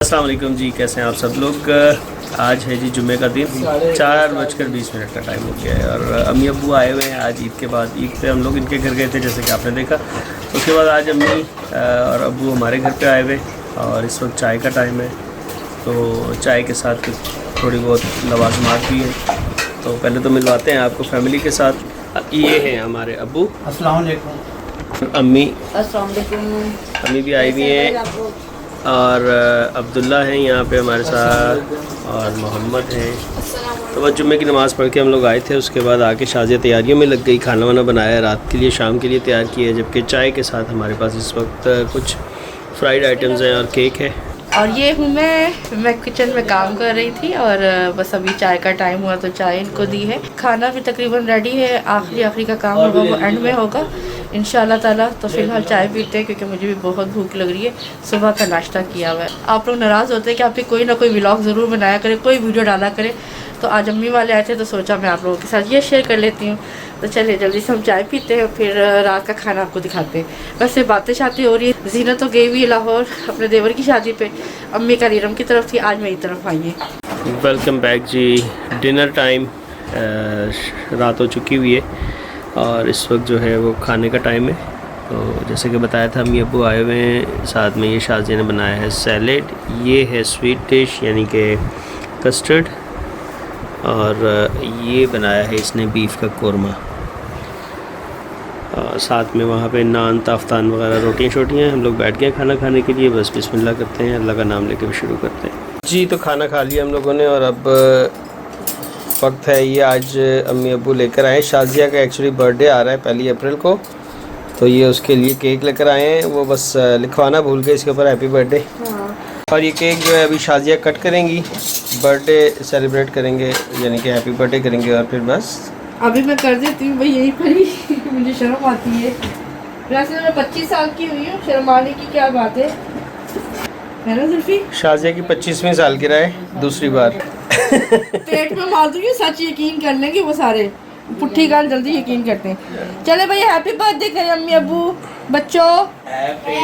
अस्सलाम वालेकुम जी, कैसे हैं आप सब लोग। आज है जी जुम्मे का दिन, 4:20 का टाइम हो गया है और अम्मी अब्बू आए हुए हैं आज ईद के बाद। ईद पे हम लोग इनके घर गए थे जैसे कि आपने देखा। उसके बाद आज अम्मी और अब्बू हमारे घर पे आए हुए और इस वक्त चाय का टाइम है, तो चाय के साथ थोड़ी बहुत लवाजमात भी है। तो पहले तो मिलवाते हैं आपको फैमिली के साथ। ये हैं हमारे अब्बू। अस्सलाम वालेकुम। अम्मी अस्सलाम वालेकुम। अम्मी भी आई हुई हैं और अब्दुल्ला हैं यहाँ पे हमारे साथ और मोहम्मद हैं। तो बस जुम्मे की नमाज़ पढ़ के हम लोग आए थे। उसके बाद आके शादिया तैयारियों में लग गई, खाना वाना बनाया रात के लिए, शाम के लिए तैयार किया। जबकि चाय के साथ हमारे पास इस वक्त कुछ फ्राइड आइटम्स हैं और केक है। और ये हूँ मैं किचन में काम कर रही थी और बस अभी चाय का टाइम हुआ तो चाय इनको दी है। खाना भी तकरीबन रेडी है, आखिरी का काम होगा वो एंड में होगा इंशाल्लाह ताला। तो फ़िलहाल चाय पीते हैं क्योंकि मुझे भी बहुत भूख लग रही है। सुबह का नाश्ता किया हुआ है। आप लोग नाराज़ होते हैं कि आपकी कोई ना कोई व्लॉग ज़रूर बनाया करे, कोई वीडियो डाला करे। तो आज अम्मी वाले आए थे तो सोचा मैं आप लोगों के साथ ये शेयर कर लेती हूँ। तो चलिए जल्दी से हम चाय पीते हैं, फिर रात का खाना आपको दिखाते हैं। वैसे बातें शादी हो रही है। जीनत तो गई हुई है लाहौर अपने देवर की शादी पे, अम्मी का रीरम की तरफ थी, आज मेरी तरफ आई है। वेलकम बैक जी। डिनर टाइम रात हो चुकी हुई है और इस वक्त जो है वो खाने का टाइम है। तो जैसे कि बताया था अम्मी अब्बू आए हुए हैं, साथ में ये शाजिया ने बनाया है सैलेड, ये है स्वीट डिश यानी कि कस्टर्ड, और ये बनाया है इसने बीफ का कोरमा। साथ में वहाँ पे नान ताफ्तान वगैरह रोटियाँ शोटियाँ। हम लोग बैठ गए खाना खाने के लिए। बस बिस्मिल्लाह करते हैं, अल्लाह का नाम लेके शुरू करते हैं जी। तो खाना खा लिया हम लोगों ने और अब वक्त है ये आज अम्मी अब्बू लेकर आए। शाजिया का एक्चुअली बर्थडे आ रहा है 1 अप्रैल को, तो ये उसके लिए केक लेकर आए हैं। वो बस लिखवाना भूल गए इसके ऊपर हैप्पी बर्थडे। और ये केक जो है अभी शाजिया कट करेंगी, बर्थडे सेलिब्रेट करेंगे यानी कि हैप्पी बर्थडे करेंगे और फिर बस अभी मैं कर देती हूँ भाई यहीं पर ही मुझे शर्म आती है। वैसे मैं 25 साल की हुई हूँ, शर्म आने की क्या बात है ना जुल्फी। शाजिया की 25वीं सालगिरह है दूसरी बार। पेट में मार दूंगी, सच यकीन कर लेंगे वो सारे, पुट्ठी गाल जल्दी यकीन करते हैं। चले भाई हैप्पी बर्थडे करें अम्मी अब्बू बच्चों। Happy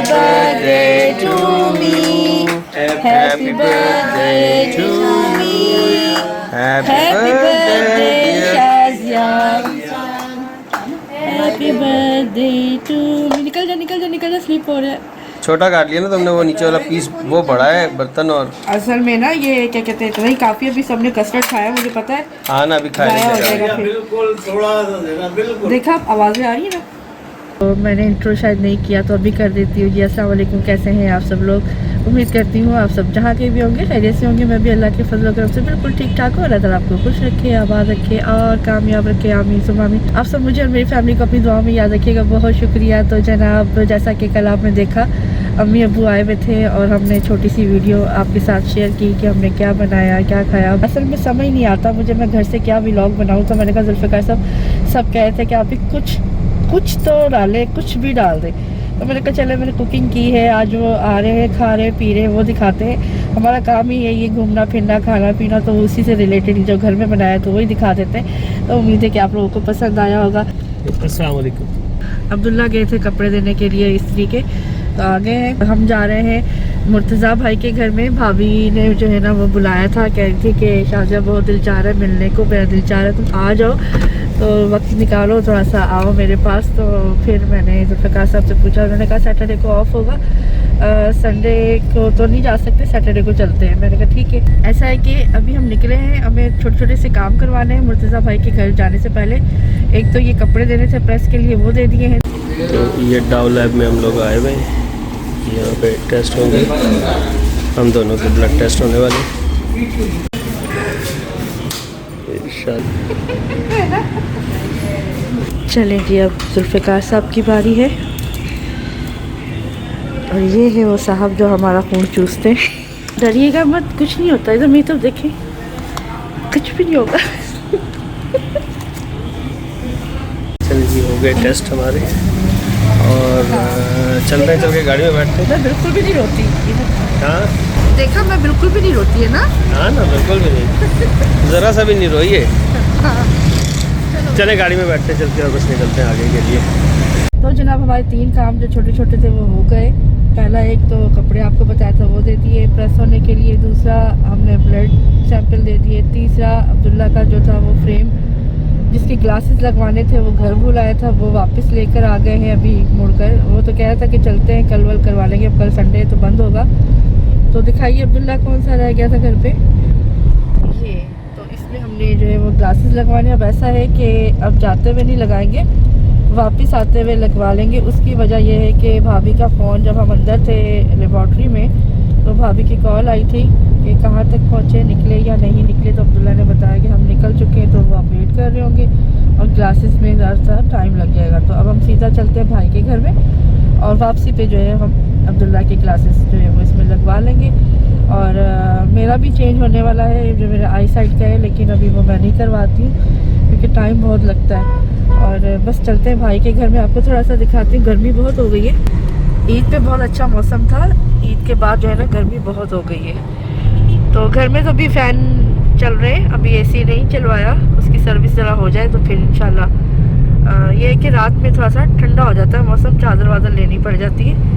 birthday to me, happy birthday to me, happy birthday Shazia, happy birthday to me. निकल जा स्लिप हो रहा है। छोटा काट लिया ना तुमने, वो नीचे वाला पीस वो बड़ा है बर्तन। और असल में ना ये क्या कहते हैं, इतना ही काफ़ी। अभी सबने कस्टर्ड खाया मुझे पता है। हाँ ना, अभी खाया हो खाया जाएगा फिर। बिल्कुल थोड़ा सा देना, बिल्कुल। देखा आवाज़ें आ रही है ना। तो मैंने इंट्रो शायद नहीं किया तो अभी कर देती हूँ जी। अस्सलाम वालेकुम, कैसे हैं आप सब लोग। उम्मीद करती हूँ आप सब जहाँ के भी होंगे खैरियत से होंगे। मैं भी अल्लाह के फजल करम से बिल्कुल ठीक ठाक हूँ। अल्लाह ताला आपको खुश रखे, आबाद रखे और कामयाब रखे, आमीन सुम्मा आमीन। आप सब मुझे और मेरी फैमिली को अपनी दुआ में याद रखिएगा। बहुत शुक्रिया। तो जनाब जैसा कि कल आपने देखा अम्मी अब्बू आए हुए थे और हमने छोटी सी वीडियो आपके साथ शेयर की कि हमने क्या बनाया क्या खाया। असल में समझ नहीं आता मुझे मैं घर से क्या व्लॉग बनाऊँ। तो मैंने कहा जुल्फ़िकार सब कह रहे थे कि आप भी कुछ तो डाले, कुछ भी डाल दे। तो मैंने कहा चले मैंने कुकिंग की है, आज वो आ रहे हैं खा रहे पी रहे वो दिखाते हैं। हमारा काम ही है ये घूमना फिरना खाना पीना, तो उसी से रिलेटेड जो घर में बनाया तो वही दिखा देते हैं। तो उम्मीद है कि आप लोगों को पसंद आया होगा। अस्सलाम वालेकुम। अब्दुल्ला गए थे कपड़े देने के लिए इस्त्री के, तो आगे हैं। हम जा रहे हैं मुर्तज़ा भाई के घर में। भाभी ने जो है ना वो बुलाया था, कह रही थी कि शाजिया बहुत दिल चाह रहा है मिलने को, मेरा दिल चाह रहा है तुम आ जाओ, तो वक्त निकालो थोड़ा सा आओ मेरे पास। तो फिर मैंने जुल्फ़िकार साहब से पूछा, उन्होंने कहा सैटरडे को ऑफ होगा, संडे को तो नहीं जा सकते, सैटरडे को चलते हैं। मैंने कहा ठीक है। ऐसा है कि अभी हम निकले हैं, हमें छोटे से काम करवाने हैं मुर्तज़ा भाई के घर जाने से पहले। एक तो ये कपड़े देने थे प्रेस के लिए, वो दे दिए हैं। तो ये डाउ लैब में हम लोग आए हुए हैं, यहाँ पे टेस्ट होंगे, हम दोनों के ब्लड टेस्ट होने वाले। चलें जी, अब जुल्फ़िकार साहब की बारी है और ये है वो साहब जो हमारा खून चूसते हैं। डरिएगा मत, कुछ नहीं होता। इधर मेरी तरफ देखें, कुछ भी नहीं होगा। चलिए जी, हो गए टेस्ट हमारे और चल के गाड़ी में बैठते हैं। मैं बिल्कुल भी नहीं रोती। हाँ देखा, मैं बिल्कुल भी नहीं रोती है ना। हाँ ना, बिल्कुल भी नहीं, ज़रा सा भी नहीं रोई है। चले गाड़ी में बैठते चलते और बस निकलते हैं आगे के लिए। तो जनाब हमारे 3 काम जो छोटे छोटे थे वो हो गए। पहला एक तो कपड़े आपको बताया था वो दे दिए प्रेस होने के लिए, दूसरा हमने ब्लड सैंपल दे दिए, तीसरा अब्दुल्ला का जो था वो फ्रेम जिसके ग्लासेस लगवाने थे वो घर बुलाया था, वो वापस लेकर आ गए हैं अभी मुड़कर। वो तो कह रहा था कि चलते हैं कल वल करवा लेंगे, अब कल संडे तो बंद होगा। तो दिखाइए अब्दुल्ला कौन सा रह गया था घर पे। ये तो इसमें हमने जो है वो ग्लासेस लगवाने, अब ऐसा है कि अब जाते हुए नहीं लगाएंगे, वापस आते हुए लगवा लेंगे। उसकी वजह यह है कि भाभी का फ़ोन जब हम अंदर थे लेबॉर्ट्री में तो भाभी की कॉल आई थी कि कहाँ तक पहुँचे, निकले या नहीं निकले। तो अब्दुल्ला ने बताया कि हम निकल चुके हैं, तो वो आप वेट कर रहे होंगे और क्लासेस में ज़्यादा टाइम लग जाएगा। तो अब हम सीधा चलते हैं भाई के घर में और वापसी पे जो है हम अब्दुल्ला की क्लासेस जो है वो इसमें लगवा लेंगे। और मेरा भी चेंज होने वाला है जो मेरा आई साइड का है, लेकिन अभी वो मैं नहीं करवाती हूँ क्योंकि टाइम बहुत लगता है। और बस चलते हैं भाई के घर में, आपको थोड़ा सा दिखाती हूँ। गर्मी बहुत हो गई है, ईद पे बहुत अच्छा मौसम था, ईद के बाद जो है ना गर्मी बहुत हो गई है। तो घर में तो अभी फ़ैन चल रहे हैं, अभी एसी नहीं चलवाया, उसकी सर्विस ज़रा हो जाए तो फिर इंशाल्लाह। ये है कि रात में थोड़ा सा ठंडा हो जाता है मौसम, चादर वादर लेनी पड़ जाती है।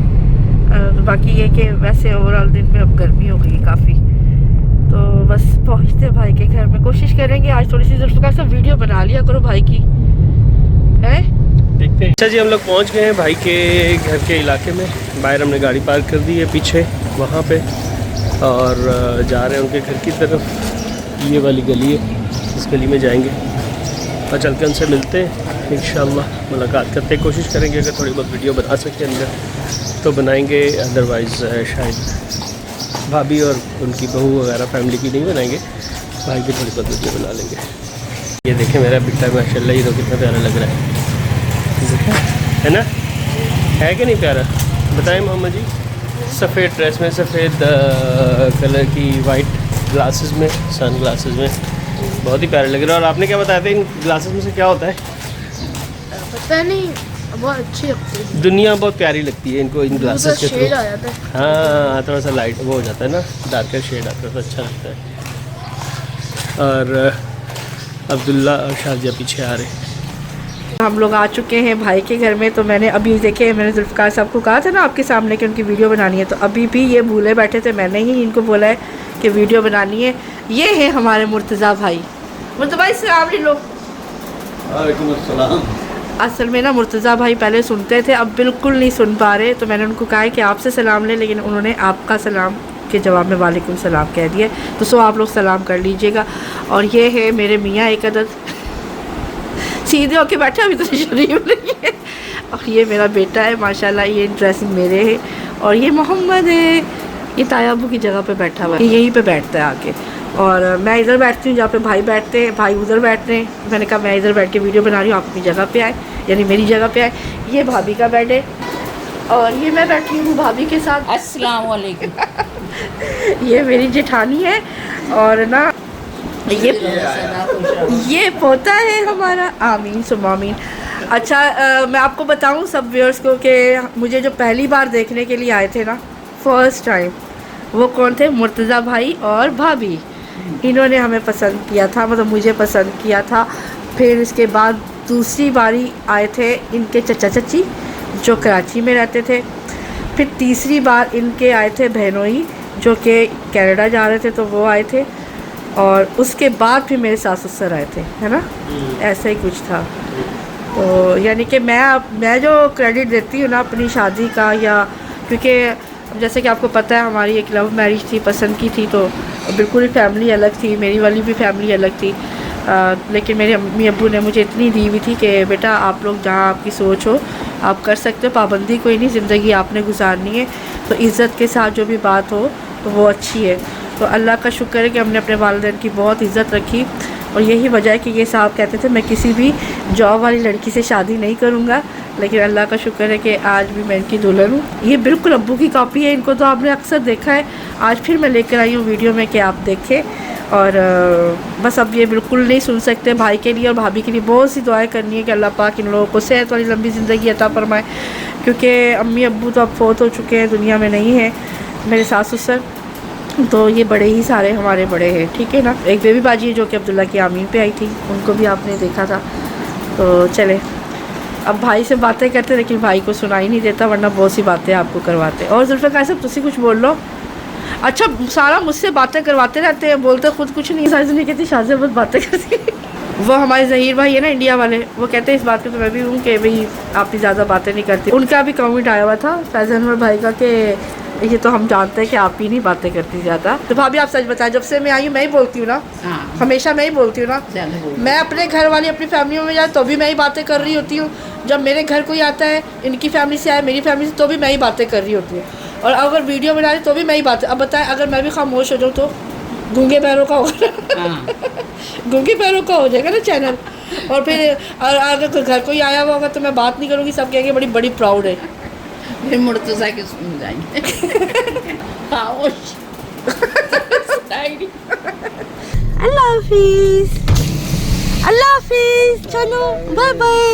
बाकी ये कि वैसे ओवरऑल दिन में अब गर्मी हो गई है काफ़ी। तो बस पहुँचते भाई के घर में, कोशिश करेंगे आज थोड़ी सी जुल्फ़िकार से वीडियो बना लिया करो भाई की, है देखते हैं। अच्छा जी, हम लोग पहुंच गए हैं भाई के घर के इलाके में। बाहर हमने गाड़ी पार्क कर दी है पीछे वहाँ पे और जा रहे हैं उनके घर की तरफ। ये वाली गली है, इस गली में जाएंगे और चल के उनसे मिलते हैं, इंशाल्लाह मुलाकात करते हैं। कोशिश करेंगे अगर थोड़ी बहुत वीडियो बना सकें अंदर तो बनाएंगे, अदरवाइज़ शायद भाभी और उनकी बहू वगैरह फैमिली की नहीं बनाएंगे, भाई की थोड़ी बहुत वीडियो बना लेंगे। ये देखें मेरा बिट्टा माशाल्लाह, ये तो कितना प्यारा लग रहा है, है ना, है कि नहीं प्यारा? बताएं मोहम्मद जी। सफ़ेद ड्रेस में, सफ़ेद कलर की वाइट ग्लासेस में, सन ग्लासेस में, बहुत ही प्यारे लग रहे हैं। और आपने क्या बताया था इन ग्लासेस में से क्या होता है? पता नहीं, बहुत अच्छी लगती है, दुनिया बहुत प्यारी लगती है इनको, इन ग्लासेस के थ्रू। शेड आ जाता है। हाँ, थोड़ा सा लाइट वो हो जाता है ना, डार्कर शेड आता है तो अच्छा लगता है। और अब्दुल्ला और शाजिया पीछे आ रहे हैं। हम लोग आ चुके हैं भाई के घर में। तो मैंने अभी देखे, मैंने जुल्फ़िकार साहब को कहा था ना आपके सामने कि उनकी वीडियो बनानी है, तो अभी भी ये भूले बैठे थे, मैंने ही इनको बोला है कि वीडियो बनानी है। ये है हमारे मुर्तज़ा भाई। मुर्तज़ा भाई सलाम लो। वालेकुम अस्सलाम। असल में ना मुर्तज़ा भाई पहले सुनते थे, अब बिल्कुल नहीं सुन पा रहे, तो मैंने उनको कहा है कि आपसे सलाम लें, लेकिन उन्होंने आपका सलाम के जवाब में वालेकुम सलाम कह दिया। तो सो आप लोग सलाम कर लीजिएगा। और ये है मेरे मियाँ एक अदद, सीधे होके बैठे, अभी तो शरीफ नहीं है। और ये मेरा बेटा है माशाल्लाह, ये ड्रेसिंग मेरे है। और ये मोहम्मद है, ये ताया अबू की जगह पे बैठा हुआ है, ये यहीं पे बैठता है आके। और मैं इधर बैठती हूँ जहाँ पे भाई बैठते हैं, भाई उधर बैठते हैं। मैंने कहा मैं इधर बैठ के वीडियो बना रही हूँ, आप अपनी जगह पे आए, यानी मेरी जगह पे आए। ये भाभी का बेड है और ये मैं बैठी हूँ भाभी के साथ। अस्सलाम वालेकुम। ये मेरी जेठानी है और ना ये पोता है हमारा, आमीन सुम आमीन। अच्छा मैं आपको बताऊं सब व्यूअर्स को कि मुझे जो पहली बार देखने के लिए आए थे ना, फर्स्ट टाइम, वो कौन थे? मुर्तज़ा भाई और भाभी। इन्होंने हमें पसंद किया था, मतलब मुझे पसंद किया था। फिर इसके बाद दूसरी बारी आए थे इनके चचा चची जो कराची में रहते थे। फिर तीसरी बार इनके आए थे बहनोई जो कि कनाडा जा रहे थे, तो वो आए थे। और उसके बाद फिर मेरे सास ससुर आए थे, है ना, ऐसा ही कुछ था। तो यानी कि मैं जो क्रेडिट देती हूँ ना अपनी शादी का, या क्योंकि जैसे कि आपको पता है हमारी एक लव मैरिज थी, पसंद की थी, तो बिल्कुल ही फैमिली अलग थी, मेरी वाली भी फैमिली अलग थी। लेकिन मेरे अम्मी अब्बू ने मुझे इतनी दी हुई थी कि बेटा आप लोग जहाँ आपकी सोच हो आप कर सकते हो, पाबंदी कोई नहीं, ज़िंदगी आपने गुजारनी है, तो इज़्ज़त के साथ जो भी बात हो तो वो अच्छी है। तो अल्लाह का शुक्र है कि हमने अपने वालिदैन की बहुत इज़्ज़त रखी। और यही वजह है कि ये साहब कहते थे मैं किसी भी जॉब वाली लड़की से शादी नहीं करूँगा, लेकिन अल्लाह का शुक्र है कि आज भी मैं इनकी दुल्हन हूँ। ये बिल्कुल अब्बू की कॉपी है, इनको तो आपने अक्सर देखा है, आज फिर मैं लेकर आई हूँ वीडियो में कि आप देखें। और बस अब ये बिल्कुल नहीं सुन सकते। भाई के लिए और भाभी के लिए बहुत सी दुआएं करनी है कि अल्लाह पाक इन लोगों को सेहत वाली लंबी ज़िंदगी अता फरमाए, क्योंकि अम्मी अब्बू तो अब फौत हो चुके हैं, दुनिया में नहीं है, मेरे सास ससुर, तो ये बड़े ही सारे हमारे बड़े हैं, ठीक है ना। एक बेबी बाजी है जो कि अब्दुल्ला की आमीन पे आई थी, उनको भी आपने देखा था। तो चले अब भाई से बातें करते लेकिन भाई को सुनाई नहीं देता, वरना बहुत सी बातें आपको करवाते। और जुल्फ़िकार साहब तुसी कुछ बोल लो। अच्छा सारा मुझसे बातें करवाते रहते हैं, बोलते खुद कुछ नहीं। सारी दुनिया कहती शादी बहुत बातें करती वो हमारे ज़हीर भाई है ना इंडिया वाले, वो कहते हैं इस बात पे तो मैं भी हूँ कि भाई आप भी ज़्यादा बातें नहीं करती। उनका भी कमेंट आया हुआ था फैज़ल अनवर भाई का कि ये तो हम जानते हैं कि आप ही नहीं बातें करती ज़्यादा। तो भाभी आप सच बताएं, जब से मैं आई हूँ मैं ही बोलती हूँ ना, हाँ हमेशा मैं ही बोलती हूँ ना। ज़्यादा बोल। मैं अपने घर वाली अपनी फैमिली में जाए तो भी मैं ही बातें कर रही होती हूँ, जब मेरे घर कोई आता है इनकी फैमिली से आए मेरी फैमिली से तो भी मैं ही बातें कर रही होती हूँ, और अगर वीडियो बना रही तो भी मैं ही बातें। अब बताएं अगर मैं भी खामोश हो जाऊँ तो गूंगे पैरों का होगा हाँ गूंगे पैरों का हो जाएगा ना चैनल। और फिर अगर घर कोई आया हुआ होगा तो मैं बात नहीं करूँगी, सब कहेंगे बड़ी बड़ी प्राउड है। फिर मुड़ तो जाके सुन जाएंगे। हाँ अल्लाह हाफिज़, अल्लाह हाफिज़, चलो बाय बाय।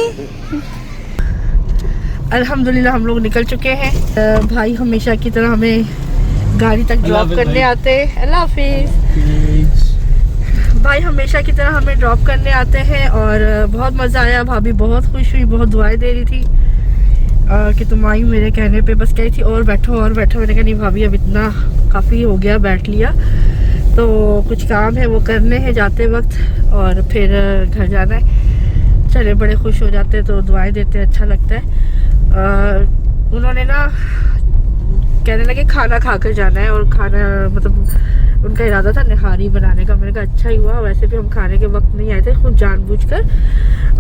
अल्हम्दुलिल्लाह हम लोग निकल चुके हैं। भाई हमेशा की तरह हमें गाड़ी तक ड्रॉप करने आते हैं। अल्लाह हाफिज़। भाई हमेशा की तरह हमें ड्रॉप करने आते हैं और बहुत मज़ा आया। भाभी बहुत खुश हुई, बहुत दुआएं दे रही थी कि तुम आई मेरे कहने पे, बस कही थी और बैठो और बैठो। मैंने कहा नहीं भाभी अब इतना काफ़ी हो गया, बैठ लिया। तो कुछ काम है वो करने हैं जाते वक्त और फिर घर जाना है। चले बड़े खुश हो जाते हैं तो दुआएं देते हैं, अच्छा लगता है। उन्होंने ना कहने लगे खाना खाकर जाना है, और खाना मतलब उनका इरादा था निहारी बनाने का। मैंने कहा अच्छा ही हुआ, वैसे भी हम खाने के वक्त नहीं आए थे खुद जानबूझकर।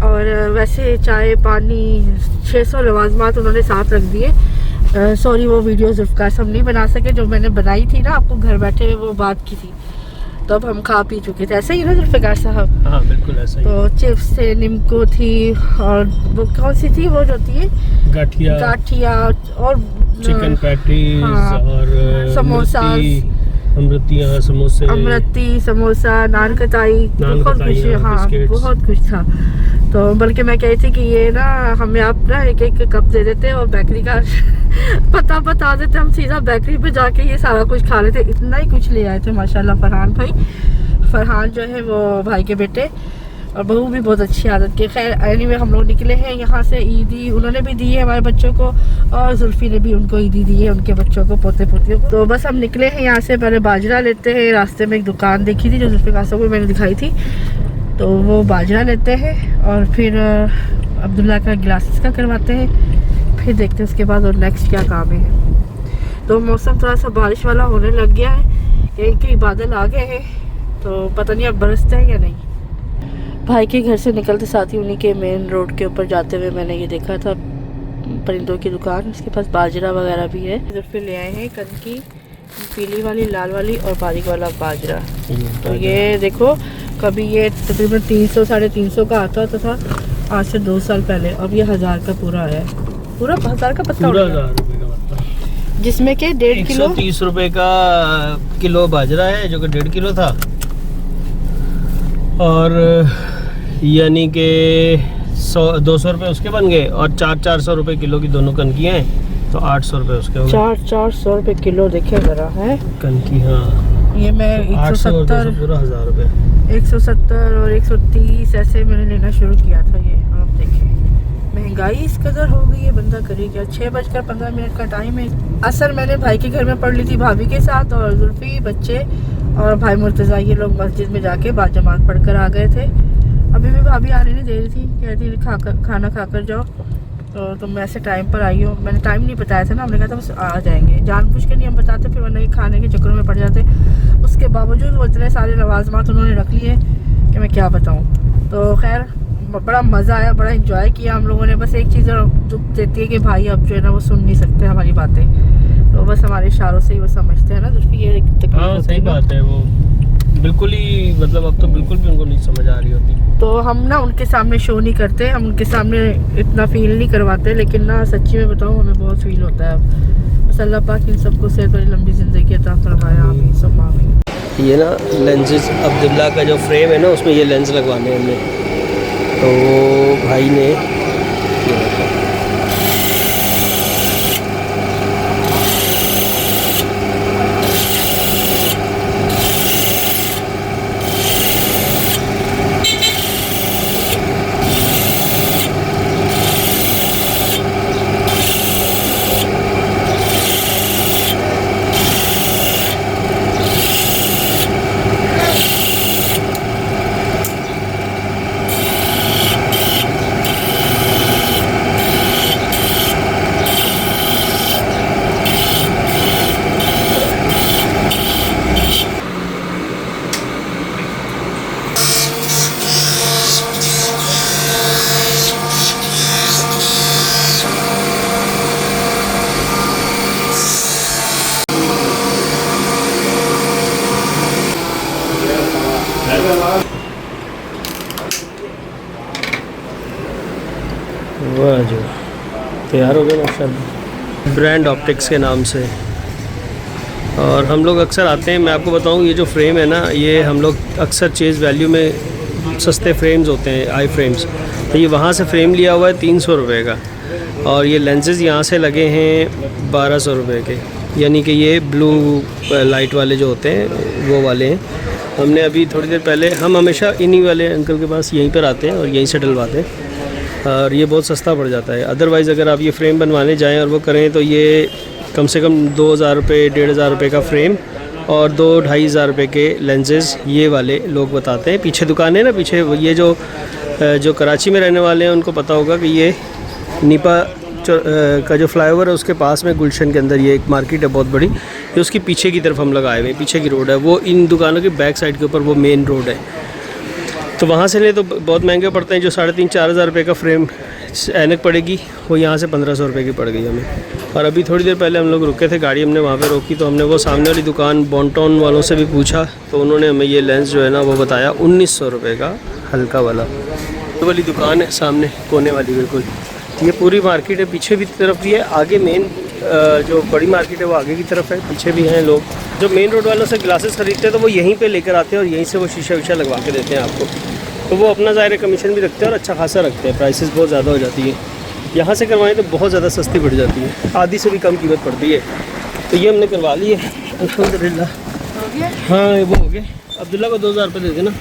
और वैसे चाय पानी 600 लवाजमात उन्होंने साथ रख दिए। सॉरी वो वीडियो जुल्फ़िकार साहब नहीं बना सके, जो मैंने बनाई थी ना आपको घर बैठे वो बात की थी, तो अब हम खा पी चुके थे। ऐसे ही ना जुल्फ़िकार साहब? हाँ बिल्कुल ऐसा ही। तो चिप्स थे, निम्को थी, और वो कौन सी थी वो जो थी गाठिया और चिकन पैटीज, हाँ, और समोसा, अमृतियाँ समोसे, अमृति समोसा, नान कताई, बहुत कुछ। हाँ बहुत कुछ था। तो बल्कि मैं कही थी कि ये ना हमें आप ना एक एक कप दे देते और बेकरी का पता बता देते, हम सीधा बेकरी पे जाके ये सारा कुछ खा लेते। इतना ही कुछ ले आए थे माशाल्लाह फरहान भाई। फरहान जो है वो भाई के बेटे, और बहू भी बहुत अच्छी आदत के। खैर एनीवे हम लोग निकले हैं यहाँ से। ईदी उन्होंने भी दी है हमारे बच्चों को, और जुल्फी ने भी उनको ईदी दी है उनके बच्चों को, पोते पोतियों को। तो बस हम निकले हैं यहाँ से। पहले बाजरा लेते हैं, रास्ते में एक दुकान देखी थी जो जुल्फ़िकार साहब को मैंने दिखाई थी, तो वो बाजरा लेते हैं और फिर अब्दुल्ला का ग्लासेस का करवाते हैं, फिर देखते हैं उसके बाद और नेक्स्ट क्या काम है। तो मौसम थोड़ा सा बारिश वाला होने लग गया है, कहीं बादल आ गए हैं, तो पता नहीं अब बरसते हैं या नहीं। भाई के घर से निकलते साथ ही उन्हीं के मेन रोड के ऊपर जाते हुए मैंने ये देखा था परिंदों की दुकान, उसके पास बाजरा वगैरह भी है। इधर फिर ले आए हैं कनकी, पीली वाली, लाल वाली और बारीक वाला बाजरा। तो ये देखो कभी ये तकरीबन 300 साढ़े 300 का आता था आज से 2 साल पहले, अब ये 1000 का पूरा आया है। पूरा 1000 का पत्ता, 1000 रुपए का पत्ता, जिसमें के 1.5 किलो 130 रुपए का किलो बाजरा है जो कि 1.5 किलो था, और यानी कि 200 रुपए उसके बन गए, और 400 रुपए किलो की दोनों कनकियाँ हैं, तो 800 रुपए उसके हो गए। 400 रुपए किलो देखे जरा है कनकी। हाँ ये मैं 170 पूरा 1000 रुपए, 170 और 130 ऐसे मैंने लेना शुरू किया था। ये आप देखें महंगाई इस कदर हो गई है, बंदा करे क्या। 6:15 का टाइम है। असर मैंने भाई के घर में पढ़ ली थी भाभी के साथ, और जुल्फी बच्चे और भाई मुर्तज़ा ये लोग मस्जिद में जाके बाद जमात पढ़ कर आ गए थे। अभी भी भाभी आने नहीं दे रही थी, कहती खाना खाकर जाओ, तो मैं ऐसे टाइम पर आई हूँ। मैंने टाइम नहीं बताया था ना, हमने कहा था बस आ जाएंगे, जानबूझ के नहीं हम बताते, फिर वरना खाने के चक्करों में पड़ जाते। उसके बावजूद वो इतने सारे लवाजमात उन्होंने रख लिए कि मैं क्या बताऊँ। तो खैर बड़ा मज़ा आया, बड़ा इंजॉय किया हम लोगों ने। बस एक चीज़ दुख देती है कि भाई अब जो है ना वो सुन नहीं सकते हमारी बातें, तो बस हमारे इशारों से ही वो समझते हैं ना। तो ये हाँ सही बात है, वो बिल्कुल ही मतलब अब तो बिल्कुल भी उनको नहीं समझ आ रही होती। तो हम ना उनके सामने शो नहीं करते, हम उनके सामने इतना फील नहीं करवाते, लेकिन ना सच्ची में बताऊँ हमें बहुत फील होता है। बस अल्लाह पाक इन सबको सेहत वाली लंबी ज़िंदगी अता फरमाए, आमीन सब आमीन। ये ना लेंसेज अब्दुल्ला का जो फ्रेम है ना उसमें ये लेंस लगवाने हैं हमने, तो वो भाई ने वाह जो तैयार हो गए माशाल्लाह, ब्रांड ऑप्टिक्स के नाम से। और हम लोग अक्सर आते हैं, मैं आपको बताऊं ये जो फ्रेम है ना, ये हम लोग अक्सर चेज़ वैल्यू में सस्ते फ्रेम्स होते हैं, आई फ्रेम्स, तो ये वहाँ से फ्रेम लिया हुआ है 300 रुपये का, और ये लेंसेज यहाँ से लगे हैं 1200 रुपये के, यानी कि ये ब्लू लाइट वाले जो होते हैं वो वाले हैं। हमने अभी थोड़ी देर पहले, हम हमेशा इन्हीं वाले अंकल के पास यहीं पर आते हैं और यहीं से डलवाते हैं, और ये बहुत सस्ता पड़ जाता है। अदरवाइज़ अगर आप ये फ्रेम बनवाने जाएं और वो करें तो ये कम से कम 2000 रुपये 1500 रुपये का फ्रेम और 2-2,500 रुपये के लेंसेज ये वाले लोग बताते हैं। पीछे दुकान है ना, पीछे ये जो कराची में रहने वाले हैं उनको पता होगा कि ये नीपा का जो फ्लाईओवर है उसके पास में गुलशन के अंदर ये एक मार्केट है बहुत बड़ी, ये उसकी पीछे की तरफ हम लगाए हुए हैं, पीछे की रोड है वो, इन दुकानों की बैक साइड के ऊपर वो मेन रोड है, तो वहाँ से ले तो बहुत महंगे पड़ते हैं। जो 3,500-4 हज़ार रुपये का फ्रेम ऐनक पड़ेगी वो यहाँ से 1500 रुपये की पड़ गई हमें। और अभी थोड़ी देर पहले हम लोग रुके थे, गाड़ी हमने वहाँ पे रोकी, तो हमने वो सामने वाली दुकान बॉन्टॉन वालों से भी पूछा, तो उन्होंने हमें ये लेंस जो है ना वो बताया 1900 रुपये का, हल्का वाला। वो वाली दुकान है सामने कोने वाली, बिल्कुल ये पूरी मार्केट है, पीछे भी तरफ भी है, आगे मेन जो बड़ी मार्केट है वो आगे की तरफ है, पीछे भी हैं लोग जो मेन रोड वालों से ग्लासेस ख़रीदते हैं, तो वो यहीं पे लेकर आते हैं और यहीं से वो शीशा वीशा लगवा के देते हैं आपको, तो वो अपना ज़ाहिर कमीशन भी रखते हैं और अच्छा खासा रखते हैं, प्राइसेस बहुत ज़्यादा हो जाती है। यहाँ से करवाएं तो बहुत ज़्यादा सस्ती पड़ जाती है, आधी से भी कम कीमत पड़ती है। तो ये हमने करवा ली है अल्हम्दुलिल्लाह। हाँ वो हो गया, अब्दुल्ला को 2000 रुपये दे देना,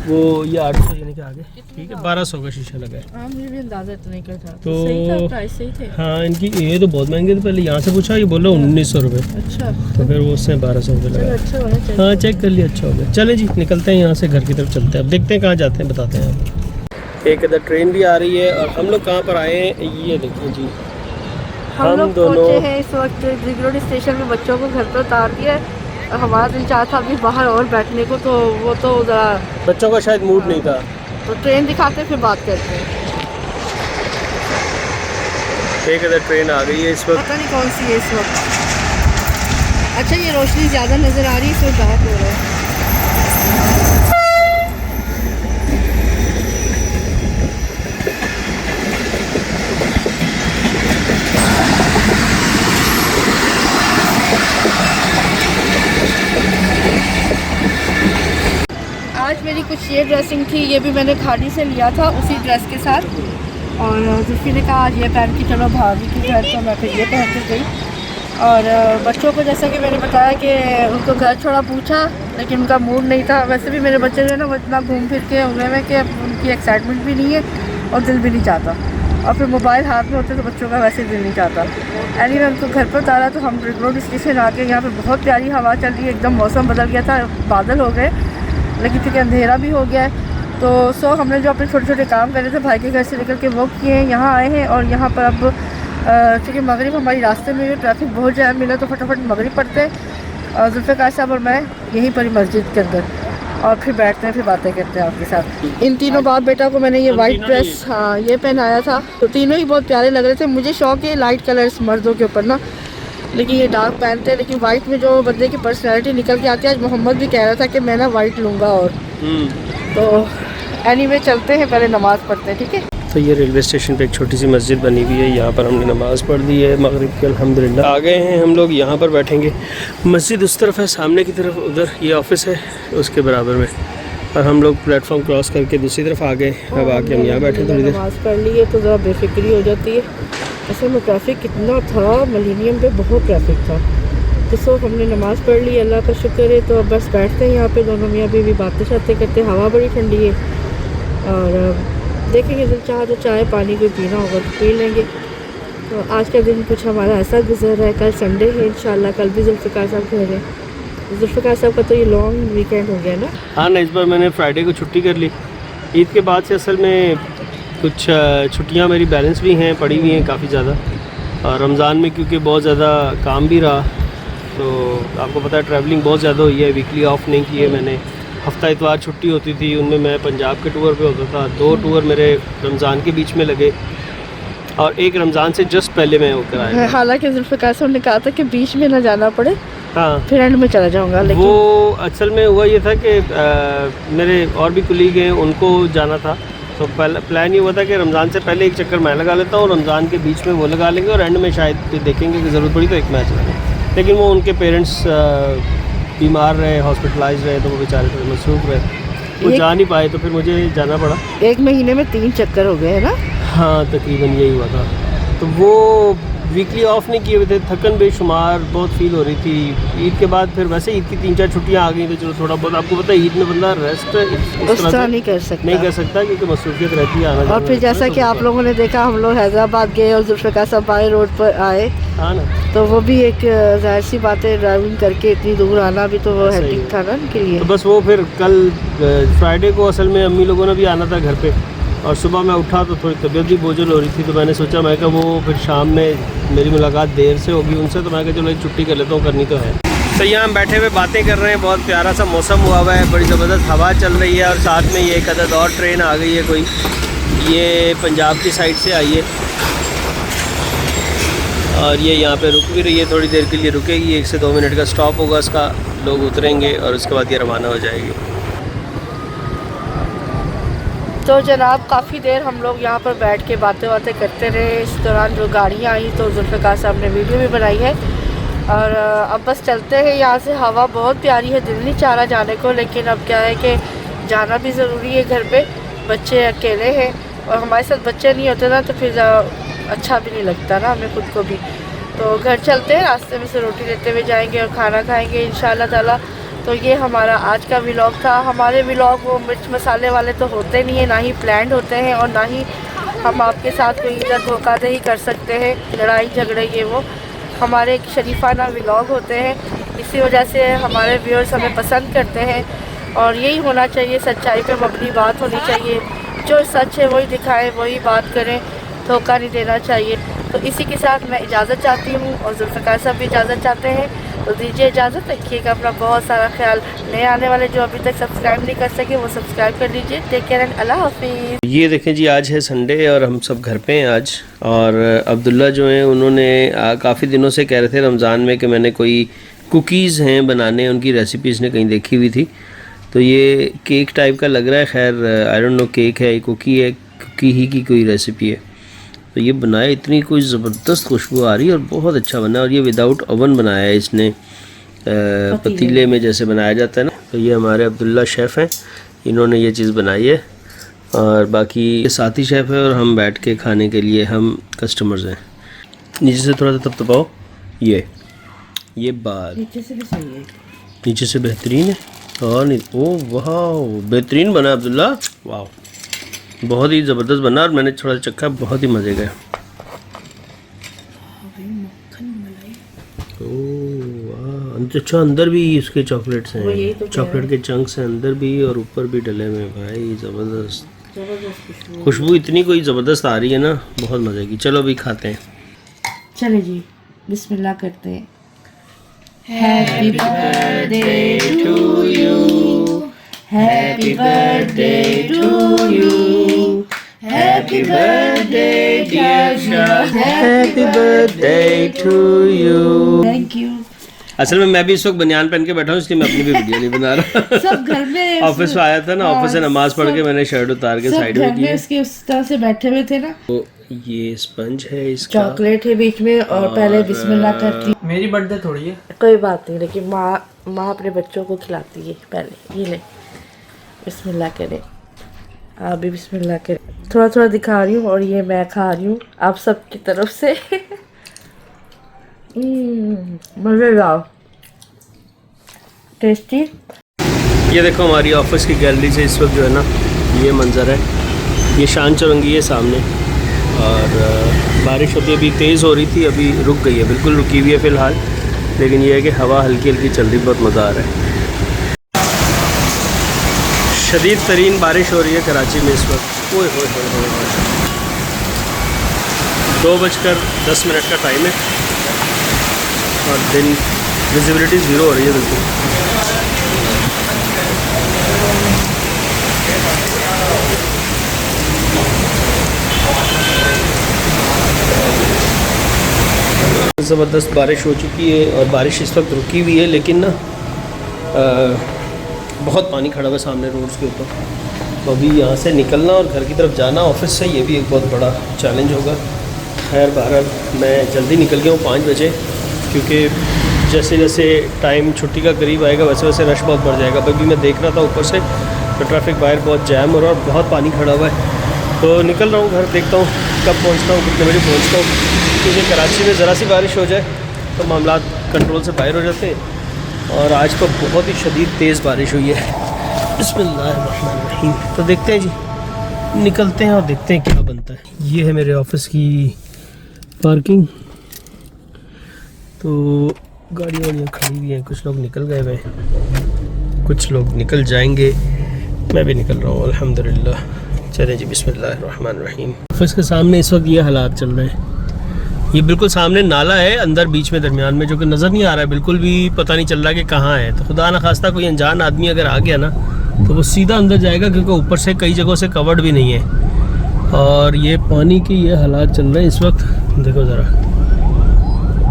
वो ये 800 यानी कि आगे ठीक है, 1200 का शीशा लगा है। हाँ मुझे भी अंदाजा इतना ही का था, तो सही था, प्राइस सही थे। हाँ इनकी ये तो बहुत महंगे थे, पहले यहाँ से पूछा, ये बोल रहा 1900 रुपये, अच्छा तो फिर वो उससे 1200 रुपये लगा। अच्छा होना चाहिए। हाँ चेक कर लिया, अच्छा हो गया। चले जी निकलते हैं यहाँ से, घर की तरफ चलते हैं, अब देखते हैं कहाँ जाते हैं, बताते हैं आप। एक इधर ट्रेन भी आ रही है और हम लोग कहाँ पर आए हैं ये देखिए जी, हम लोग पहुँचे हैं इस वक्त रिंग रोड स्टेशन में, बच्चों को घर पर उतार दिया है और हमारा दिल चाहता अभी बाहर और बैठने को, तो वो तो ज़रा बच्चों का शायद मूड नहीं था, तो ट्रेन दिखाते फिर बात करते हैं। एक इधर ट्रेन आ गई है इस वक्त, पता नहीं कौन सी है इस वक्त। अच्छा ये रोशनी ज़्यादा नज़र आ रही है, इसमें डार्क हो रहा है। आज मेरी कुछ ये ड्रेसिंग थी, ये भी मैंने खादी से लिया था उसी ड्रेस के साथ, और जुल्फी ने कहा आज ये पहन के चलो भाभी की घर, तो मैं फिर ये पहन के गई। और बच्चों को जैसा कि मैंने बताया कि उनको घर छोड़ा पूछा, लेकिन उनका मूड नहीं था। वैसे भी मेरे बच्चे जो है ना वो इतना घूम फिर के हो गए हैं कि उनकी एक्साइटमेंट भी नहीं है और दिल भी नहीं चाहता, और फिर मोबाइल हाथ में होते तो बच्चों का वैसे दिल नहीं चाहता। एनीवे उनको घर पर उतारा, तो हम रिंग रोड स्टेशन आ गए, यहाँ पर बहुत प्यारी हवा चल रही है, एकदम मौसम बदल गया था, बादल हो गए, लेकिन चूँकि अंधेरा भी हो गया है, तो हमने जो अपने छोटे छोटे काम कर रहे थे भाई के घर से निकल के वो किए हैं, यहाँ आए हैं। और यहाँ पर अब चूँकि मगरिब हमारी रास्ते में ट्रैफिक बहुत जाम मिला, तो फटाफट मगरिब पढ़ते हैं जुल्फ़िकार साहब और मैं यहीं पर मस्जिद के अंदर, और फिर बैठते हैं, फिर बातें करते हैं आपके साथ। इन तीनों बाप बेटा को मैंने ये वाइट ड्रेस हाँ ये पहनाया था, तो तीनों ही बहुत प्यारे लग रहे थे। मुझे शौक है लाइट कलर्स मर्दों के ऊपर ना, लेकिन ये डार्क पहनते हैं, लेकिन वाइट में जो बंदे की पर्सनैलिटी निकल के आती है। आज मोहम्मद भी कह रहा था कि मैं ना वाइट लूँगा, और तो एनीवे चलते हैं, पहले नमाज़ पढ़ते हैं, ठीक है। तो ये रेलवे स्टेशन पे एक छोटी सी मस्जिद बनी हुई है, यहाँ पर हमने नमाज़ पढ़ दी है मगरिब की अल्हम्दुलिल्लाह। आ गए हैं हम लोग, यहाँ पर बैठेंगे, मस्जिद उस तरफ है सामने की तरफ, उधर ये ऑफिस है उसके बराबर में, और हम लोग प्लेटफॉर्म क्रॉस करके दूसरी तरफ आ गए। अब आके हम यहाँ बैठे थोड़ी देर, नमाज़ पढ़ ली है तो ज़रा बेफिक्री हो जाती है। असल में ट्रैफिक कितना था, मिलेनियम पे बहुत ट्रैफिक था, तो हमने नमाज़ पढ़ ली, अल्लाह का शुक्र है। तो अब बस बैठते हैं यहाँ पे, दोनों मियाँ बीवी बातें शातें करते हैं, हवा बड़ी ठंडी है, और देखेंगे दिल चाह तो चाय पानी कोई पीना होगा तो पी लेंगे। तो आज का दिन कुछ हमारा ऐसा गुजर रहा है, कल संडे है इंशाल्लाह, कल भी जुल्फ़िकार साहब घर है। जुल्फ़िकार साहब का तो ये लॉन्ग वीकेंड हो गया ना। हाँ ना, इस बार मैंने फ्राइडे को छुट्टी कर ली, ईद के बाद से असल में कुछ छुट्टियाँ मेरी बैलेंस भी हैं, पड़ी हुई हैं काफ़ी ज़्यादा, और रमज़ान में क्योंकि बहुत ज़्यादा काम भी रहा, तो आपको पता है ट्रैवलिंग बहुत ज़्यादा हुई है, वीकली ऑफ नहीं की है मैंने, हफ्ता इतवार छुट्टी होती थी, उनमें मैं पंजाब के टूर पे होता था, 2 टूर मेरे रमज़ान के बीच में लगे, और एक रमज़ान से जस्ट पहले मैं होकर आया। हालांकि जुल्फ़िकार साहब ने कहा था कि बीच में ना जाना पड़े, हाँ, फिर एंड में चला जाऊँगा। लेकिन वो असल में हुआ ये था कि मेरे और भी कुलीग हैं, उनको जाना था। तो पहला प्लान ये हुआ था कि रमज़ान से पहले एक चक्कर मैं लगा लेता हूँ, रमज़ान के बीच में वो लगा लेंगे और एंड में शायद देखेंगे कि ज़रूरत पड़ी तो एक मैच लगाएंगे। लेकिन वो उनके पेरेंट्स बीमार रहे, हॉस्पिटलाइज रहे, तो वो बेचारे थोड़े मसरूफ़ रहे, वो जा नहीं पाए, तो फिर मुझे जाना पड़ा। 1 महीने में 3 चक्कर हो गए हैं ना। हाँ, तकरीबन यही हुआ था। तो वो वीकली ऑफ नहीं किए हुए थे, थकन बेशुमार बहुत फील हो रही थी। ईद के बाद फिर वैसे ईद की 3-4 छुट्टियाँ आ गई, तो चलो थोड़ा बहुत, आपको पता है ईद में बंदा रेस्ट उस तरह नहीं कर सकता क्योंकि मसरूफियत रहती है आना। और फिर जैसा कि आप लोगों ने देखा, हम लोग हैदराबाद गए और जुल्फ़िकार साहब बाई रोड पर आए। हाँ ना, तो वो भी एक जाहिर सी बात है, ड्राइविंग करके इतनी दूर आना भी तो वो हेक्टिक था ना उनके लिए। तो बस वो फिर कल फ्राइडे को असल में अम्मी लोगों ने भी आना था घर पे, और सुबह मैं उठा तो थोड़ी तबीयत भी बोझल हो रही थी। तो मैंने सोचा, मैं कहा वो फिर शाम में मेरी मुलाकात देर से होगी उनसे, तो मैं कहा चलो एक छुट्टी कर लेता हूँ, करनी तो है। तो यहाँ हम बैठे हुए बातें कर रहे हैं, बहुत प्यारा सा मौसम हुआ हुआ है, बड़ी ज़बरदस्त हवा चल रही है, और साथ में ये एक अदद और ट्रेन आ गई है कोई, ये पंजाब की साइड से आई है, और ये यहाँ पे रुक भी रही है, थोड़ी देर के लिए रुकेगी, 1 से 2 मिनट का स्टॉप होगा उसका, लोग उतरेंगे और उसके बाद ये रवाना हो जाएगी। तो जनाब काफ़ी देर हम लोग यहाँ पर बैठ के बातें करते रहे। इस दौरान जो गाड़ियाँ आई तो जुल्फ़िकार साहब ने वीडियो भी बनाई है, और अब बस चलते हैं यहाँ से। हवा बहुत प्यारी है, दिल नहीं चाह रहा जाने को, लेकिन अब क्या है कि जाना भी ज़रूरी है। घर पे बच्चे अकेले हैं, और हमारे साथ बच्चे नहीं होते ना, तो फिर अच्छा भी नहीं लगता ना हमें खुद को भी। तो घर चलते हैं, रास्ते में से रोटी लेते हुए जाएंगे और खाना खाएंगे इंशाल्लाह ताला। तो ये हमारा आज का व्लॉग था। हमारे व्लॉग वो मिर्च मसाले वाले तो होते नहीं है, ना ही प्लान्ड होते हैं, और ना ही हम आपके साथ कोई इधर धोखाधड़ी कर सकते हैं, लड़ाई झगड़े ये वो। हमारे एक शरीफाना व्लॉग होते हैं, इसी वजह से हमारे व्यूअर्स हमें पसंद करते हैं, और यही होना चाहिए, सच्चाई पे मबनी बात होनी चाहिए। जो सच है वही दिखाएं, वही बात करें, धोखा नहीं देना चाहिए। तो इसी के साथ मैं इजाज़त चाहती हूँ, और जुल्फ़िकार साहब भी इजाज़त चाहते हैं। तो दीजिए इजाज़त, रखिएगा अपना बहुत सारा ख्याल। नए आने वाले जो अभी तक सब्सक्राइब नहीं कर सके वो सब्सक्राइब कर लीजिए। टेक केयर एंड अल्लाह हाफिज़। ये देखें जी, आज है संडे और हम सब घर पे हैं आज, और अब्दुल्ला जो हैं उन्होंने काफ़ी दिनों से कह रहे थे रमज़ान में कि मैंने कोई कुकीज़ हैं बनाने, उनकी रेसिपीज़ ने कहीं देखी हुई थी। तो ये केक टाइप का लग रहा है, खैर आई डोंट नो केक है, कुकी है, कुकी ही की कोई रेसिपी है। तो ये बनाया, इतनी कोई ज़बरदस्त खुशबू आ रही है और बहुत अच्छा बना है, और ये विदाउट ओवन बनाया है इसने, पतीले में जैसे बनाया जाता है ना। तो ये हमारे अब्दुल्ला शेफ़ हैं, इन्होंने ये चीज़ बनाई है, और बाकी ये साथी शेफ़ है, और हम बैठ के खाने के लिए हम कस्टमर्स हैं। नीचे से थोड़ा सा तपतपाओ, ये बात नीचे से भी सही है, नीचे से बेहतरीन है। और नहीं, ओ वाह, बेहतरीन बना अब्दुल्ला, वाह, बहुत ही ज़बरदस्त बना, और मैंने थोड़ा सा चखा, बहुत ही मज़े का। ओह वाह, अच्छा अंदर भी इसके चॉकलेट्स हैं, तो चॉकलेट के चंक्स हैं अंदर भी, और ऊपर भी डले हुए हैं। भाई ज़बरदस्त खुशबू, इतनी कोई ज़बरदस्त आ रही है ना, बहुत मज़े की। चलो अभी खाते हैं। चले जी, बिस्मिल्लाह करते हैं। Happy birthday to you, happy birthday to you, happy birthday dear Shah, happy birthday to you. Thank you. असल में मैं भी इस वक्त बनियान पहन के बैठा हूँ, इसलिए मैं अपनी भी वीडियो नहीं बना रहा। सब घर में ऑफिस में आया था ना, ऑफिस से नमाज पढ़ के मैंने शर्ट उतार के साइड में की है। इसके उस तरह से बैठे हुए थे ना। तो ये स्पंज है इसका, चॉकलेट है बीच में, और पहले बिस्मिल्लाह करती। मेरी बर्थडे थोड़ी है, कोई बात नहीं, लेकिन माँ अपने बच्चों को खिलाती है। पहले ये ले, बिस्मिल्लाह करें, आप भी बिस्मिल्लाह करें। थोड़ा थोड़ा दिखा रही हूँ, और ये मैं खा रही हूँ आप सबकी तरफ से। मज़ेदार, टेस्टी। ये देखो हमारी ऑफिस की गैलरी से इस वक्त जो है ना, ये मंज़र है, ये शान चौरंगी है सामने, और बारिश अभी तेज़ हो रही थी, अभी रुक गई है, बिल्कुल रुकी हुई है फ़िलहाल, लेकिन ये है कि हवा हल्की हल्की चल रही, बहुत मज़ा आ रहा है। शदीद तरीन बारिश हो रही है कराची में इस वक्त। ओए होए होए होए, 2:10 का टाइम है, और दिन विजिबिलिटी 0 हो रही है बिल्कुल। ज़बरदस्त बारिश हो चुकी है और बारिश इस वक्त रुकी हुई है, लेकिन ना बहुत पानी खड़ा हुआ है सामने रोड्स के ऊपर। तो अभी यहाँ से निकलना और घर की तरफ जाना ऑफिस से, ये भी एक बहुत बड़ा चैलेंज होगा। खैर बहरहाल मैं जल्दी निकल गया हूँ 5 बजे, क्योंकि जैसे जैसे टाइम छुट्टी का करीब आएगा वैसे वैसे रश बहुत बढ़ जाएगा। अभी मैं देख रहा था ऊपर से तो ट्रैफिक बाहर बहुत जैम हो रहा है और बहुत पानी खड़ा हुआ है। तो निकल रहा हूँ घर, देखता हूँ कब पहुँचता हूँ, कितने बजे पहुँचता हूँ, क्योंकि कराची में ज़रा सी बारिश हो जाए तो मामला कंट्रोल से बाहर हो जाते हैं। और आज तो बहुत ही शदीद तेज़ बारिश हुई है। बिस्मिल्लाहिर्रहमानिर्रहीम। तो देखते हैं जी, निकलते हैं और देखते हैं क्या बनता है। ये है मेरे ऑफिस की पार्किंग। तो गाड़ियाँ वाड़ियाँ खड़ी हुई हैं, कुछ लोग निकल गए हुए, कुछ लोग निकल जाएंगे, मैं भी निकल रहा हूँ अल्हम्दुलिल्लाह। चलें जी, बिस्मिल्लाहिर्रहमानिर्रहीम। ऑफिस के सामने इस वक्त ये हालात चल रहे हैं। ये बिल्कुल सामने नाला है अंदर बीच में दरमियान में, जो कि नज़र नहीं आ रहा है, बिल्कुल भी पता नहीं चल रहा कि कहाँ है। तो खुदा न खास्ता कोई अनजान आदमी अगर आ गया ना तो वो सीधा अंदर जाएगा, क्योंकि ऊपर से कई जगहों से कवर्ड भी नहीं है। और ये पानी के ये हालात चल रहे हैं इस वक्त, देखो ज़रा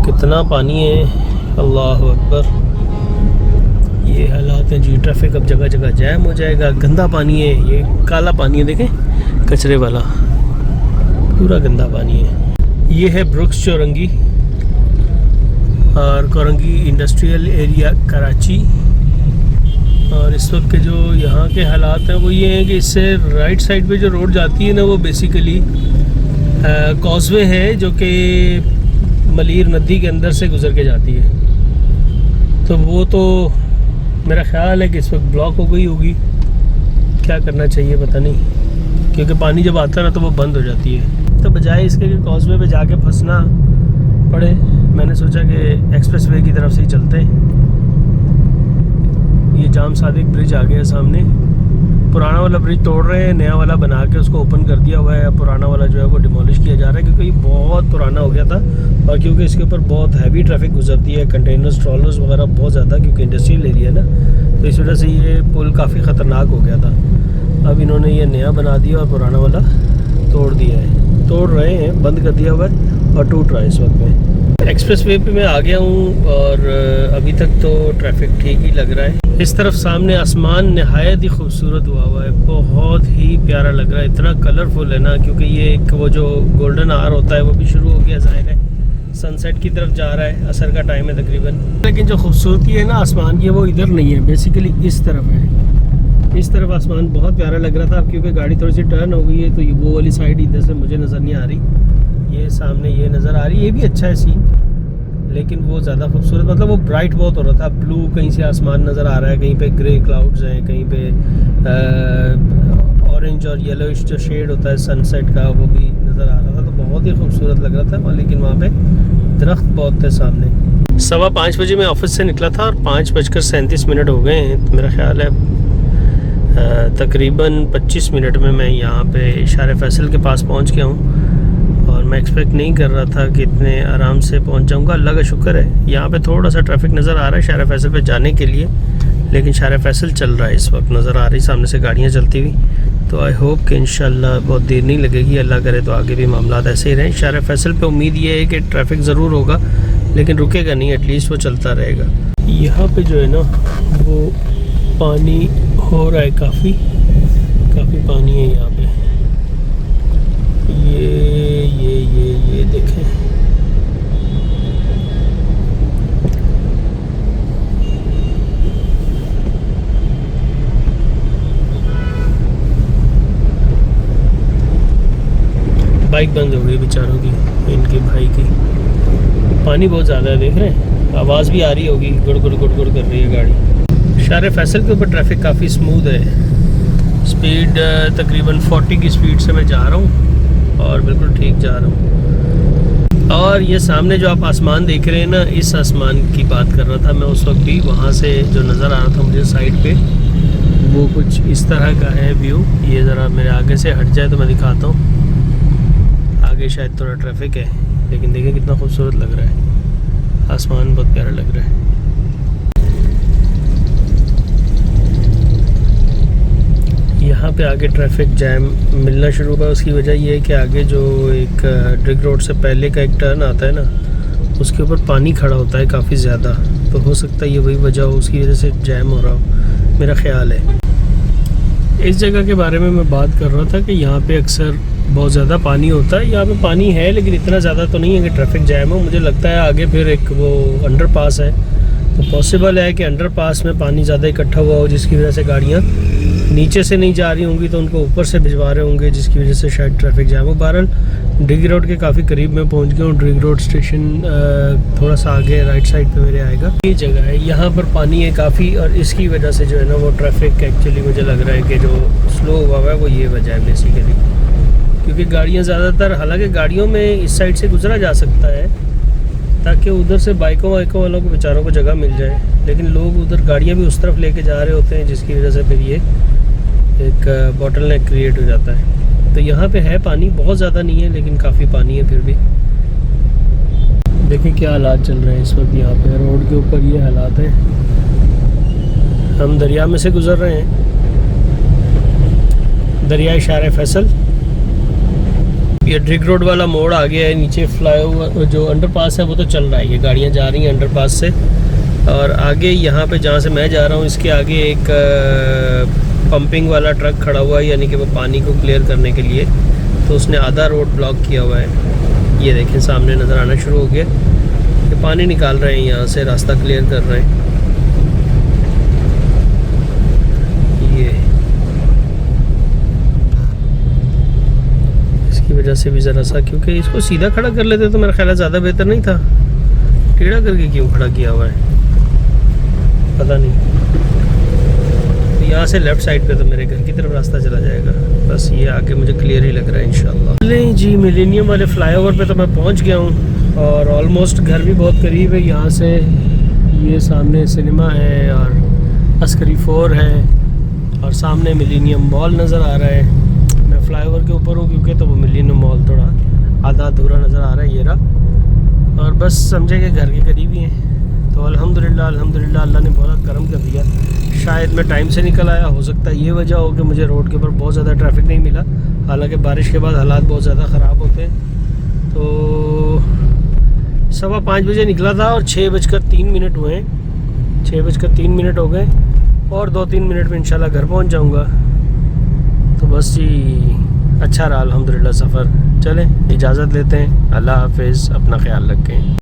कितना पानी है, अल्लाह अकबर। ये हालात हैं जी, ट्रैफिक अब जगह जगह जैम हो जाएगा। गंदा पानी है, ये काला पानी है, देखें कचरे वाला, पूरा गंदा पानी है। ये है ब्रुक्स चौरंगी और कोरंगी इंडस्ट्रियल एरिया कराची। और इस वक्त के जो यहाँ के हालात हैं वो ये हैं कि इससे राइट साइड पे जो रोड जाती है ना, वो बेसिकली कॉजवे है, जो कि मलीर नदी के अंदर से गुज़र के जाती है। तो वो तो मेरा ख़्याल है कि इस वक्त ब्लॉक हो गई होगी, क्या करना चाहिए पता नहीं, क्योंकि पानी जब आता है ना तो वो बंद हो जाती है। तो बजाय इसके कि कॉजवे पे जाके फंसना पड़े, मैंने सोचा कि एक्सप्रेस वे की तरफ से ही चलते हैं। ये जाम सादिक ब्रिज आ गया सामने, पुराना वाला ब्रिज तोड़ रहे हैं, नया वाला बना के उसको ओपन कर दिया हुआ है। पुराना वाला जो है वो डिमोलिश किया जा रहा है, क्योंकि ये बहुत पुराना हो गया था और क्योंकि इसके ऊपर बहुत हैवी ट्रैफिक गुजरती है, कंटेनर्स ट्रॉलर्स वगैरह बहुत ज़्यादा, क्योंकि इंडस्ट्रियल एरिया है ना, तो इस वजह से ये पुल काफ़ी ख़तरनाक हो गया था। अब इन्होंने ये नया बना दिया और पुराना वाला तोड़ दिया है, तोड़ रहे हैं, बंद कर दिया हुआ है और टूट रहा है इस वक्त में। एक्सप्रेस वे पे मैं आ गया हूँ और अभी तक तो ट्रैफिक ठीक ही लग रहा है। इस तरफ सामने आसमान नहायत ही खूबसूरत हुआ है, बहुत ही प्यारा लग रहा है, इतना कलरफुल है ना, क्योंकि ये एक वो जो गोल्डन आवर होता है वो भी शुरू हो गया, ज़ाहिर है सनसेट की तरफ जा रहा है, असर का टाइम है तकरीबन। लेकिन जो खूबसूरती है ना आसमान की, वो इधर नहीं है, बेसिकली इस तरफ है। इस तरफ आसमान बहुत प्यारा लग रहा था, अब क्योंकि गाड़ी थोड़ी सी टर्न हो गई है तो वो वाली साइड इधर से मुझे नज़र नहीं आ रही, ये सामने ये नज़र आ रही है, ये भी अच्छा है सीन, लेकिन वो ज़्यादा खूबसूरत, मतलब वो ब्राइट बहुत हो रहा था। ब्लू कहीं से आसमान नज़र आ रहा है, कहीं पे ग्रे क्लाउड्स हैं, कहीं पे ऑरेंज और येलोइश जो शेड होता है सनसेट का वो भी नज़र आ रहा था, तो बहुत ही खूबसूरत लग रहा था। लेकिन वहाँ पे दरख्त बहुत थे सामने। 5:15 बजे मैं ऑफिस से निकला था और 5:37 हो गए हैं, तो मेरा ख्याल है तकरीबन 25 मिनट में मैं यहाँ पे शार फैसल के पास पहुँच गया हूँ। और मैं एक्सपेक्ट नहीं कर रहा था कि इतने आराम से पहुँच जाऊँगा, अल्लाह का शुक्र है। यहाँ पे थोड़ा सा ट्रैफिक नज़र आ रहा है शार फैसल पे जाने के लिए, लेकिन शार फैसल चल रहा है इस वक्त, नज़र आ रही सामने से गाड़ियाँ चलती हुई। तो आई होप कि इंशाल्लाह बहुत देर नहीं लगेगी, अल्लाह करे तो आगे भी मामलात ऐसे ही रहें। शार फैसल पे उम्मीद ये है कि ट्रैफिक ज़रूर होगा, लेकिन रुकेगा नहीं, एटलीस्ट वो चलता रहेगा। यहाँ पे जो है ना वो पानी हो रहा है, काफ़ी पानी है यहाँ पे। ये देखें, बाइक बंद हो गई बेचारों की, इनके भाई की। पानी बहुत ज़्यादा है, देख रहे हैं, आवाज़ भी आ रही होगी, गुड़ गुड़ कर रही है गाड़ी। शार फैसल के ऊपर ट्रैफिक काफ़ी स्मूथ है, स्पीड तकरीबन 40 की स्पीड से मैं जा रहा हूँ और बिल्कुल ठीक जा रहा हूँ। और ये सामने जो आप आसमान देख रहे हैं ना, इस आसमान की बात कर रहा था मैं उस वक्त भी। वहाँ से जो नज़र आ रहा था मुझे साइड पे, वो कुछ इस तरह का है व्यू। ये ज़रा मेरे आगे से हट जाए तो मैं दिखाता हूँ, आगे शायद थोड़ा ट्रैफिक है, लेकिन देखिए कितना खूबसूरत लग रहा है, आसमान बहुत प्यारा लग रहा है। यहाँ पे आगे ट्रैफिक जैम मिलना शुरू हुआ, उसकी वजह ये है कि आगे जो एक ड्रिग रोड से पहले का एक टर्न आता है ना, उसके ऊपर पानी खड़ा होता है काफ़ी ज़्यादा, तो हो सकता है ये वही वजह हो, उसकी वजह से जैम हो रहा हो, मेरा ख्याल है। इस जगह के बारे में मैं बात कर रहा था कि यहाँ पे अक्सर बहुत ज़्यादा पानी होता है। यहाँ पे पानी है लेकिन इतना ज़्यादा तो नहीं है कि ट्रैफिक जैम हो। मुझे लगता है आगे फिर एक वो अंडरपास है, तो पॉसिबल है कि अंडरपास में पानी ज़्यादा इकट्ठा हुआ हो, जिसकी वजह से गाड़ियाँ नीचे से नहीं जा रही होंगी तो उनको ऊपर से भिजवा रहे होंगे, जिसकी वजह से शायद ट्रैफिक जैम हो। बहरहाल डिग रोड के काफ़ी करीब मैं पहुंच गया हूँ। डिग रोड स्टेशन थोड़ा सा आगे राइट साइड पे मेरे आएगा। ये जगह है, यहाँ पर पानी है काफ़ी, और इसकी वजह से जो है ना वो ट्रैफिक एक्चुअली मुझे लग रहा है कि जो स्लो हुआ है वो ये वजह है बेसिकली, क्योंकि गाड़ियाँ ज़्यादातर, हालांकि गाड़ियों में इस साइड से गुजरा जा सकता है ताकि उधर से बाइकों वाइकों वालों को बेचारों को जगह मिल जाए, लेकिन लोग उधर गाड़ियाँ भी उस तरफ लेके जा रहे होते हैं, जिसकी वजह से फिर ये एक बॉटल नेक क्रिएट हो जाता है। तो यहाँ पे है पानी, बहुत ज़्यादा नहीं है लेकिन काफ़ी पानी है फिर भी। देखिए क्या हालात चल रहे हैं इस वक्त यहाँ पे रोड के ऊपर, ये हालात हैं। हम दरिया में से गुज़र रहे हैं, दरिया शार फैसल। ये डिग रोड वाला मोड़ आ गया है, नीचे फ्लाईओवर जो अंडरपास है वो तो चल रहा है, ये गाड़ियाँ जा रही हैं अंडरपास से। और आगे यहाँ पे जहाँ से मैं जा रहा हूँ इसके आगे एक पंपिंग वाला ट्रक खड़ा हुआ है, यानी कि वो पानी को क्लियर करने के लिए, तो उसने आधा रोड ब्लॉक किया हुआ है। ये देखें सामने नज़र आना शुरू हो गया, ये पानी निकाल रहे हैं, यहाँ से रास्ता क्लियर कर रहे हैं। ये इसकी वजह से भी ज़रा सा, क्योंकि इसको सीधा खड़ा कर लेते तो मेरा ख्याल है ज़्यादा बेहतर नहीं था, टेढ़ा करके क्यों खड़ा किया हुआ है पता नहीं। यहाँ से लेफ़्ट साइड पे तो मेरे घर की तरफ रास्ता चला जाएगा, बस ये आगे मुझे क्लियर ही लग रहा है इंशाल्लाह। नहीं जी, मिलेनियम वाले फ्लाईओवर पे तो मैं पहुँच गया हूँ और ऑलमोस्ट घर भी बहुत करीब है यहाँ से। ये सामने सिनेमा है और अस्करी 4 है और सामने मिलेनियम मॉल नज़र आ रहा है। मैं फ्लाईओवर के ऊपर हूँ क्योंकि तो वो मिलेनियम मॉल थोड़ा आधा अधूरा नज़र आ रहा है ये रहा, और बस समझे कि घर के करीब ही हैं। तो अल्हम्दुलिल्लाह अल्लाह ने बहुत करम कर दिया। शायद मैं टाइम से निकल आया, हो सकता है ये वजह हो कि मुझे रोड के ऊपर बहुत ज़्यादा ट्रैफिक नहीं मिला, हालांकि बारिश के बाद हालात बहुत ज़्यादा ख़राब होते हैं। तो 5:15 बजे निकला था और 6:03 हुए हैं, 6:03 हो गए और 2-3 मिनट में इंशाल्लाह घर पहुंच जाऊंगा। तो बस जी अच्छा रहा अल्हम्दुलिल्लाह सफ़र। चलें इजाज़त लेते हैं, अल्लाह हाफिज़, अपना ख्याल रखें।